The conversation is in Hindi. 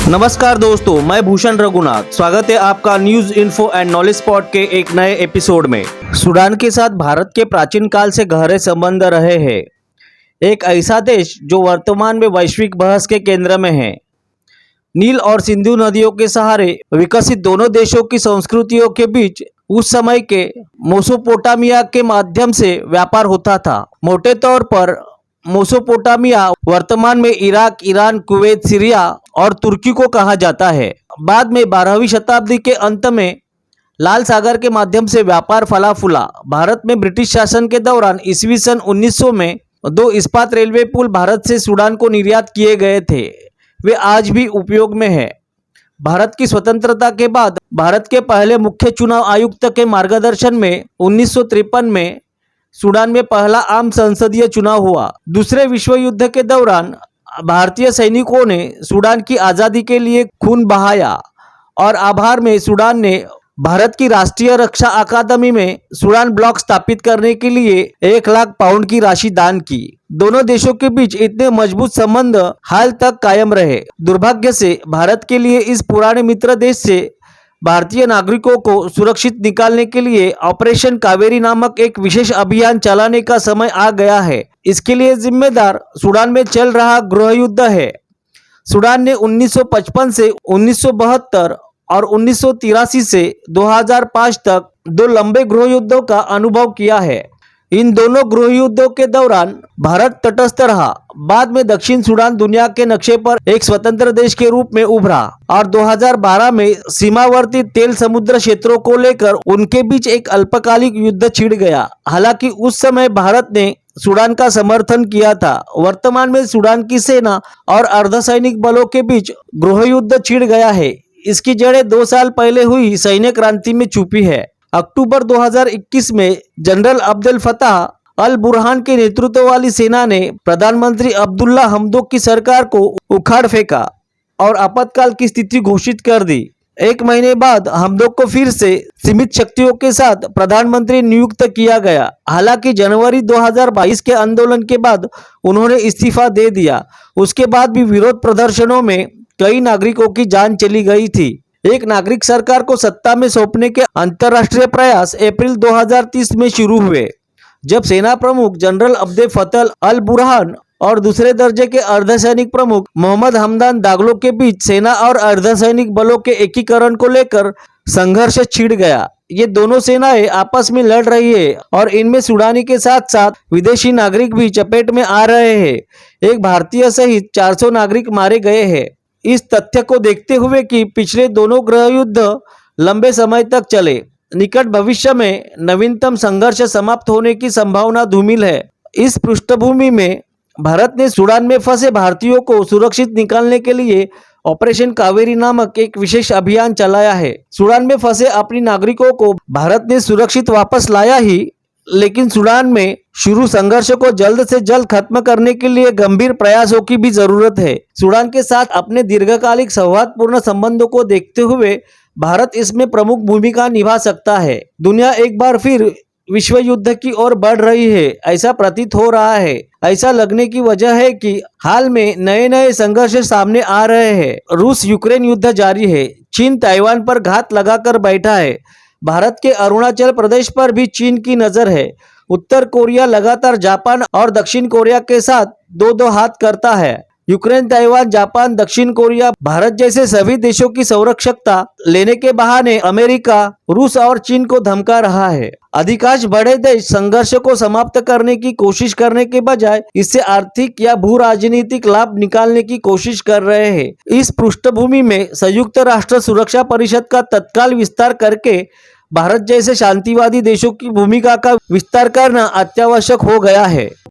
नमस्कार दोस्तों, मैं भूषण रघुनाथ। स्वागत है आपका news info and knowledge spot के एक नए एपिसोड में। सूडान के साथ भारत के प्राचीन काल से गहरे संबंध रहे हैं। एक ऐसा देश जो वर्तमान में वैश्विक बहस के केंद्र में है। नील और सिंधु नदियों के सहारे विकसित दोनों देशों की संस्कृतियों के बीच उस समय के मेसोपोटामिया के माध्यम से व्यापार होता था। मोटे तौर पर मेसोपोटामिया वर्तमान में इराक, ईरान, कुवैत, सीरिया और तुर्की को कहा जाता है। बाद में 12वीं शताब्दी के अंत में लाल सागर के माध्यम से व्यापार फला फूला। भारत में ब्रिटिश शासन के दौरान ईस्वी सन 1900 में 2 इस्पात रेलवे पुल भारत से सूडान को निर्यात किए गए थे। वे आज भी उपयोग में है। भारत की स्वतंत्रता के बाद भारत के पहले मुख्य चुनाव आयुक्त के मार्गदर्शन में 1953 में सूडान में पहला आम संसदीय चुनाव हुआ। दूसरे विश्व युद्ध के दौरान भारतीय सैनिकों ने सूडान की आज़ादी के लिए खून बहाया और आभार में सूडान ने भारत की राष्ट्रीय रक्षा अकादमी में सूडान ब्लॉक स्थापित करने के लिए 1 लाख पाउंड की राशि दान की। दोनों देशों के बीच इतने मजबूत संबंध हाल तक कायम रहे। दुर्भाग्य से भारत के लिए इस पुराने मित्र देश से भारतीय नागरिकों को सुरक्षित निकालने के लिए ऑपरेशन कावेरी नामक एक विशेष अभियान चलाने का समय आ गया है। इसके लिए जिम्मेदार सूडान में चल रहा गृह युद्ध है। सूडान ने 1955 से 1972 और 1983 से 2005 तक 2 लंबे गृह युद्धों का अनुभव किया है। इन दोनों गृह युद्धों के दौरान भारत तटस्थ रहा। बाद में दक्षिण सूडान दुनिया के नक्शे पर एक स्वतंत्र देश के रूप में उभरा और 2012 में सीमावर्ती तेल समुद्र क्षेत्रों को लेकर उनके बीच एक अल्पकालिक युद्ध छिड़ गया। हालांकि उस समय भारत ने सूडान का समर्थन किया था। वर्तमान में सूडान की सेना और अर्धसैनिक बलों के बीच गृह युद्ध छिड़ गया है। इसकी जड़ें 2 साल पहले हुई सैन्य क्रांति में छुपी है। अक्टूबर 2021 में जनरल अब्देल फताह अल बुरहान के नेतृत्व वाली सेना ने प्रधानमंत्री अब्दुल्ला हमदोक की सरकार को उखाड़ फेंका और आपातकाल की स्थिति घोषित कर दी। 1 महीने बाद हमदोक को फिर से सीमित शक्तियों के साथ प्रधानमंत्री नियुक्त किया गया। हालांकि जनवरी 2022 के आंदोलन के बाद उन्होंने इस्तीफा दे दिया। उसके बाद भी विरोध प्रदर्शनों में कई नागरिकों की जान चली गई थी। एक नागरिक सरकार को सत्ता में सौंपने के अंतर्राष्ट्रीय प्रयास अप्रैल 2030 में शुरू हुए, जब सेना प्रमुख जनरल अब्देल फतह अल बुरहान और दूसरे दर्जे के अर्धसैनिक प्रमुख मोहम्मद हमदान दागलो के बीच सेना और अर्धसैनिक बलों के एकीकरण को लेकर संघर्ष छिड़ गया। ये दोनों सेनाएं आपस में लड़ रही है और इनमें सूडानी के साथ साथ विदेशी नागरिक भी चपेट में आ रहे हैं। एक भारतीय सहित 400 नागरिक मारे गए हैं। इस तथ्य को देखते हुए कि पिछले दोनों गृह युद्ध लंबे समय तक चले, निकट भविष्य में नवीनतम संघर्ष समाप्त होने की संभावना धूमिल है। इस पृष्ठभूमि में भारत ने सूडान में फंसे भारतीयों को सुरक्षित निकालने के लिए ऑपरेशन कावेरी नामक एक विशेष अभियान चलाया है। सूडान में फंसे अपने नागरिकों को भारत ने सुरक्षित वापस लाया ही, लेकिन सूडान में शुरू संघर्ष को जल्द से जल्द खत्म करने के लिए गंभीर प्रयासों की भी जरूरत है। सूडान के साथ अपने दीर्घकालिक सौहार्दपूर्ण संबंधों को देखते हुए भारत इसमें प्रमुख भूमिका निभा सकता है। दुनिया एक बार फिर विश्व युद्ध की ओर बढ़ रही है, ऐसा प्रतीत हो रहा है। ऐसा लगने की वजह है कि हाल में नए नए संघर्ष सामने आ रहे हैं। रूस यूक्रेन युद्ध जारी है। चीन ताइवान पर घात लगाकर बैठा है। भारत के अरुणाचल प्रदेश पर भी चीन की नजर है। उत्तर कोरिया लगातार जापान और दक्षिण कोरिया के साथ 2-2 हाथ करता है। यूक्रेन, ताइवान, जापान, दक्षिण कोरिया, भारत जैसे सभी देशों की संरक्षकता लेने के बहाने अमेरिका, रूस और चीन को धमका रहा है। अधिकांश बड़े देश संघर्ष को समाप्त करने की कोशिश करने के बजाय इससे आर्थिक या भू राजनीतिक लाभ निकालने की कोशिश कर रहे हैं। इस पृष्ठभूमि में संयुक्त राष्ट्र सुरक्षा परिषद का तत्काल विस्तार करके भारत जैसे शांतिवादी देशों की भूमिका का विस्तार करना अत्यावश्यक हो गया है।